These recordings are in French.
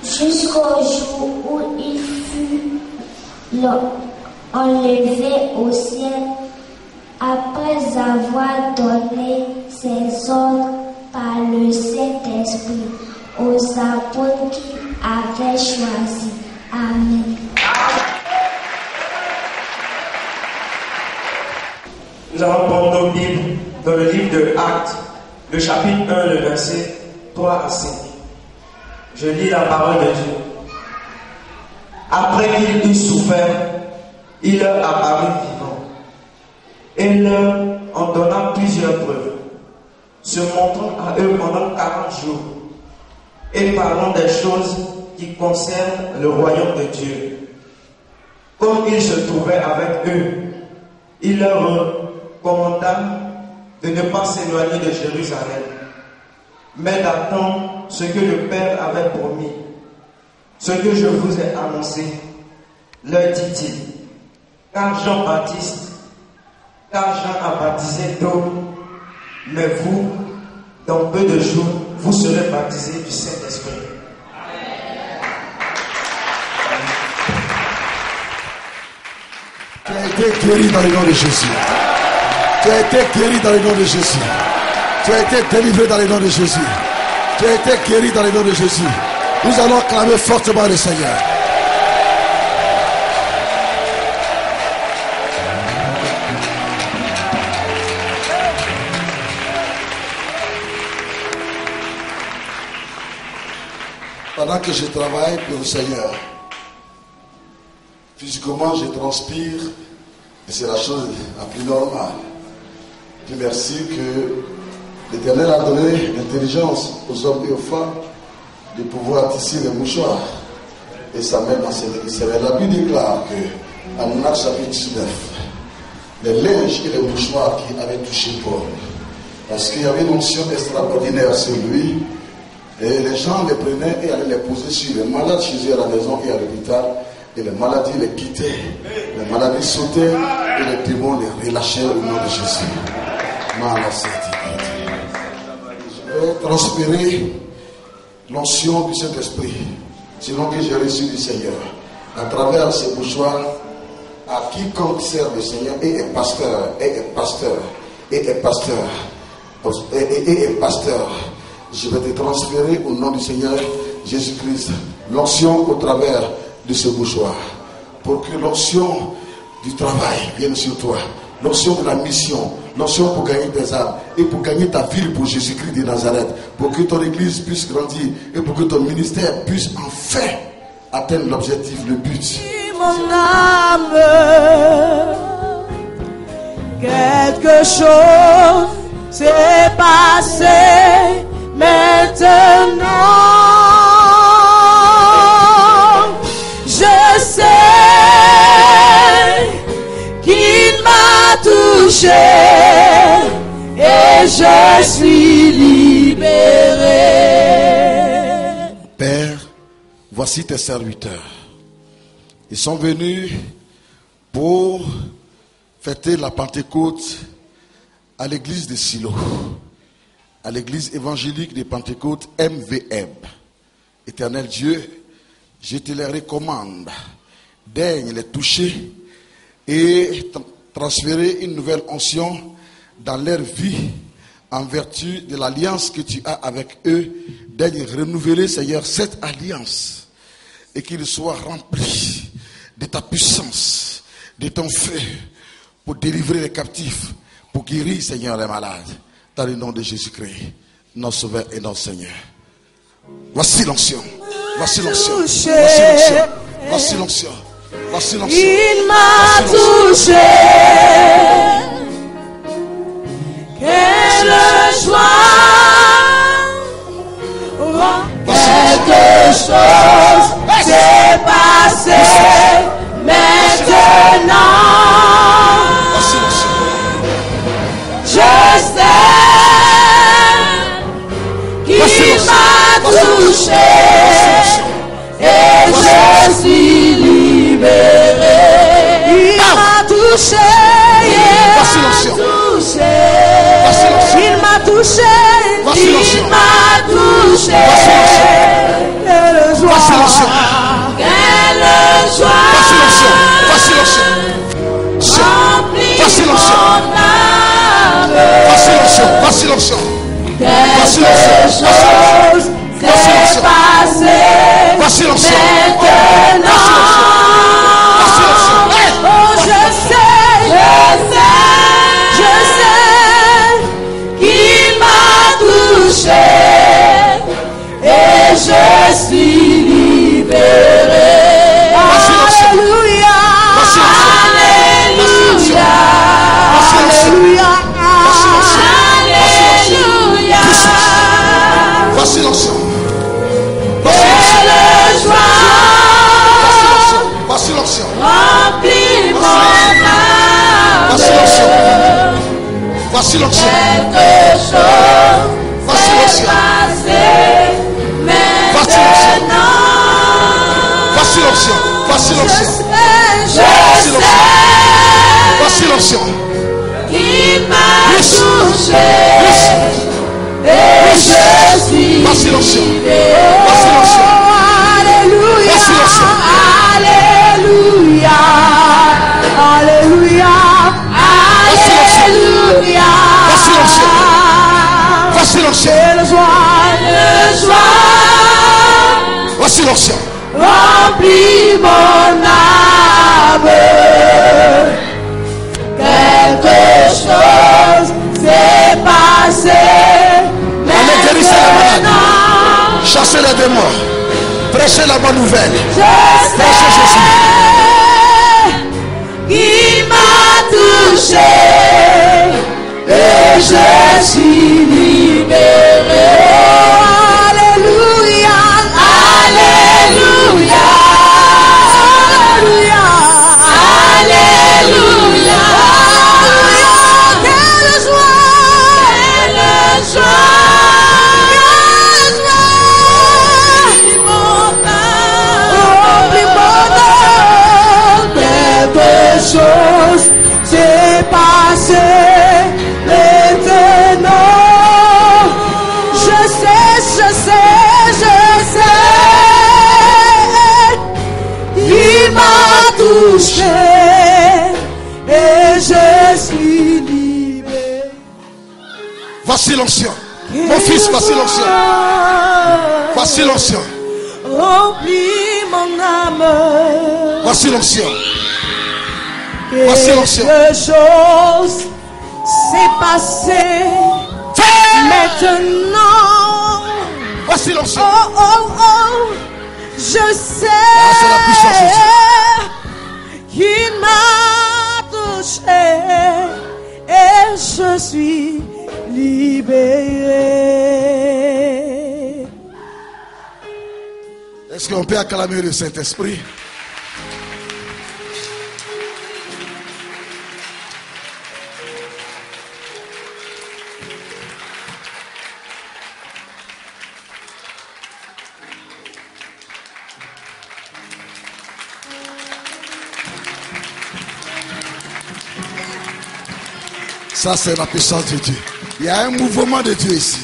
Jusqu'au jour où il fut enlevé au ciel, après avoir donné ses ordres par le Saint-Esprit aux apôtres qu'il avait choisis. Amen. Nous allons prendre nos Bibles dans le livre de Actes, le chapitre 1, le verset 3 à 5. Je lis la parole de Dieu. Après qu'il eut souffert, il leur apparut vivant et leur en donnant plusieurs preuves, se montrant à eux pendant 40 jours et parlant des choses qui concernent le royaume de Dieu. Comme il se trouvait avec eux, il leur commanda de ne pas s'éloigner de Jérusalem, mais d'attendre ce que le Père avait promis, ce que je vous ai annoncé, leur dit-il. Car Jean a baptisé d'eau, mais vous, dans peu de jours, vous serez baptisés du Saint-Esprit. Tu as été guéri dans le nom de Jésus. Tu as été guéri dans le nom de Jésus. Tu as été délivré dans le nom de Jésus. Tu as été guéri dans le nom de Jésus. Nous allons clamer fortement le Seigneur. Pendant que je travaille pour le Seigneur, physiquement je transpire et c'est la chose la plus normale. Dieu merci que l'Éternel a donné l'intelligence aux hommes et aux femmes de pouvoir tisser les mouchoirs et ça met dans ses services. La Bible déclare que en Actes chapitre 19, les linges et les mouchoirs qui avaient touché Paul, parce qu'il y avait une onction extraordinaire sur lui, et les gens les prenaient et allaient les poser sur les malades chez eux à la maison et à l'hôpital, et les maladies les quittaient, les maladies sautaient et les démons les relâchaient au nom de Jésus. Je vais transférer l'onction du Saint-Esprit, selon que j'ai reçu du Seigneur, à travers ces mouchoirs, à quiconque sert le Seigneur et est pasteur, je vais te transférer au nom du Seigneur Jésus-Christ l'onction au travers de ce mouchoir, pour que l'onction du travail vienne sur toi, l'onction de la mission, l'onction pour gagner tes âmes et pour gagner ta ville pour Jésus-Christ de Nazareth, pour que ton église puisse grandir et pour que ton ministère puisse enfin atteindre l'objectif, le but. Mon âme, quelque chose s'est passé maintenant. Je sais qu'il m'a touché et je suis libéré. Père, voici tes serviteurs. Ils sont venus pour fêter la Pentecôte à l'église de Silo, à l'église évangélique de Pentecôte MVM. Éternel Dieu, je te les recommande, daigne les toucher et transférer une nouvelle onction dans leur vie en vertu de l'alliance que tu as avec eux. Daigne renouveler, Seigneur, cette alliance et qu'ils soient remplis de ta puissance, de ton feu pour délivrer les captifs, pour guérir, Seigneur, les malades. Dans le nom de Jésus-Christ, notre Sauveur et notre Seigneur. Voici l'onction. Voici l'onction. Voici l'onction. Voici l'onction. Voici l'onction. Il m'a touché. Quelle joie. Quelque chose s'est passé maintenant. Je sais qu'il m'a touché et je suis libéré. Il m'a touché, il m'a touché, il m'a touché. Quelle joie, quelle joie. Voici l'onction. Voici l'onction. Voici l'onction. Voici l'onction. Voici l'onction. C'est passé. Voici l'onction. Maintenant. Oh, je sais qu'il m'a touché et je suis libéré. Alléluia. Alléluia. Alléluia. Alléluia. Voici l'onction. Quelle joie. Voici l'onction. Remplis mon âme. Voici l'onction. Voici l'onction. Quelque chose Voici s'est l'onction. passé maintenant. Voici l'onction. Voici l'onction. Je sais Voici l'onction. qu'il m'a touché et je suis Voici l'onction. libéré. Voici l'onction. Alléluia. Voici l'onction. Alléluia. Alléluia. Voici l'onction. Alléluia. la bonne nouvelle. Je sais qu'il m'a touché et je suis libéré. Alléluia, Alléluia, Alléluia, Alléluia. Quelle joie, quelle joie. Quelque chose s'est passé maintenant. Je sais, il m'a touché et je suis libéré. Voici l'ancien. Mon fils, voici l'ancien. Voici l'ancien. Remplis mon âme. Voici l'ancien. Voici l'ancien. Quelque chose s'est passé maintenant. Voici l'ancien. Oh, oh, oh. Je sais c'est la puissance qu'il m'a touché et je suis libéré. Est-ce qu'on peut acclamer le Saint-Esprit? Ça, c'est la puissance de Dieu. Il y a un mouvement de Dieu ici.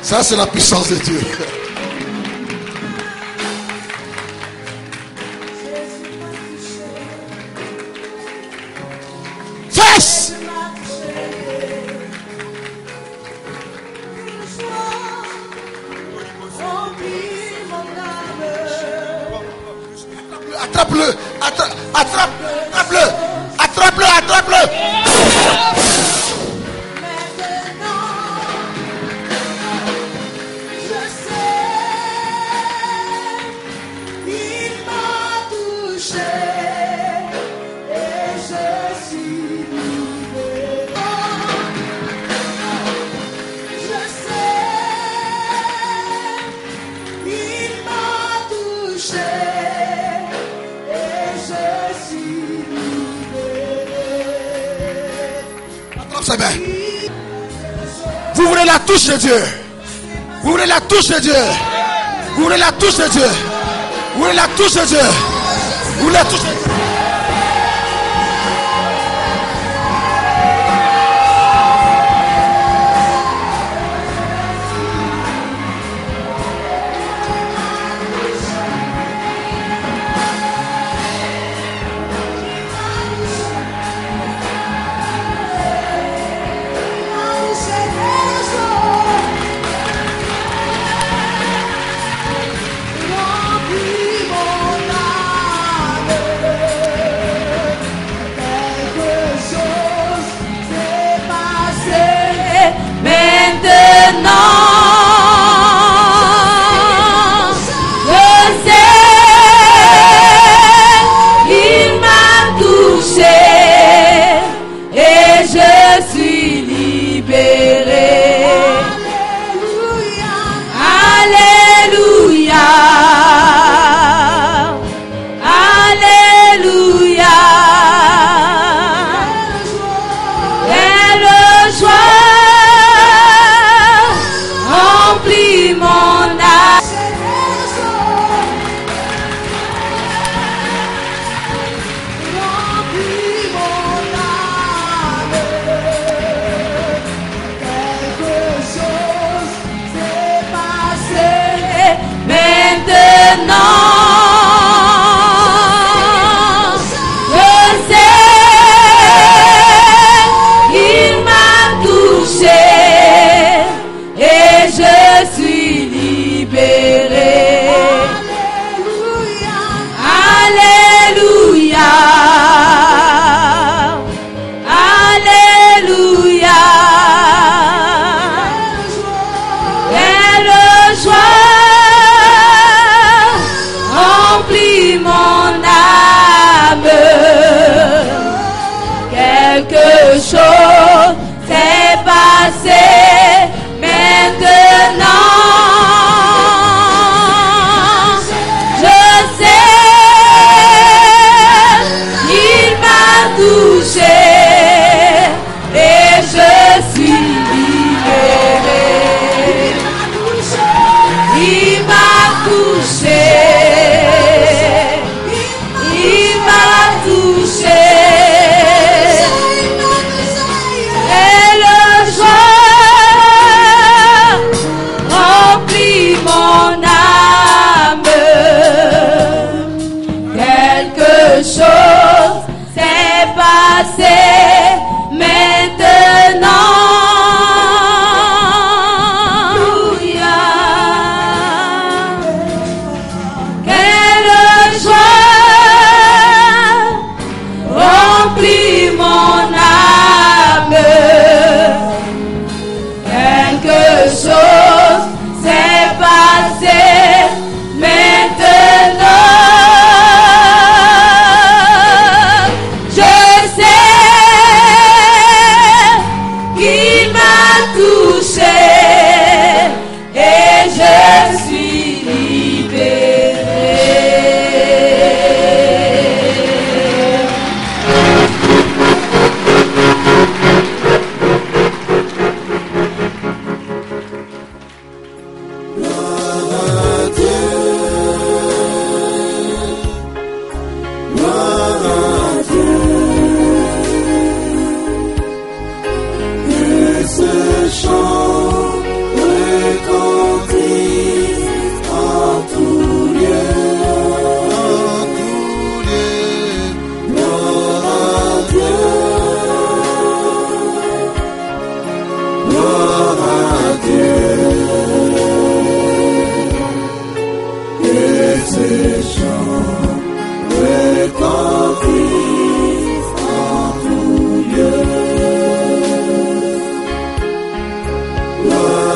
Ça, c'est la puissance de Dieu. Fesse! Attrape-le, attrape-le, attrape-le, attrape-le. Je sais, il m'a touché et je suis libéré. Je sais, il m'a touché. Attrape ses mains. Vous voulez la touche de Dieu. Vous voulez la touche de Dieu. Vous voulez la touche de Dieu. Vous voulez la touche de Dieu. Vous voulez la touche de Dieu. Gloire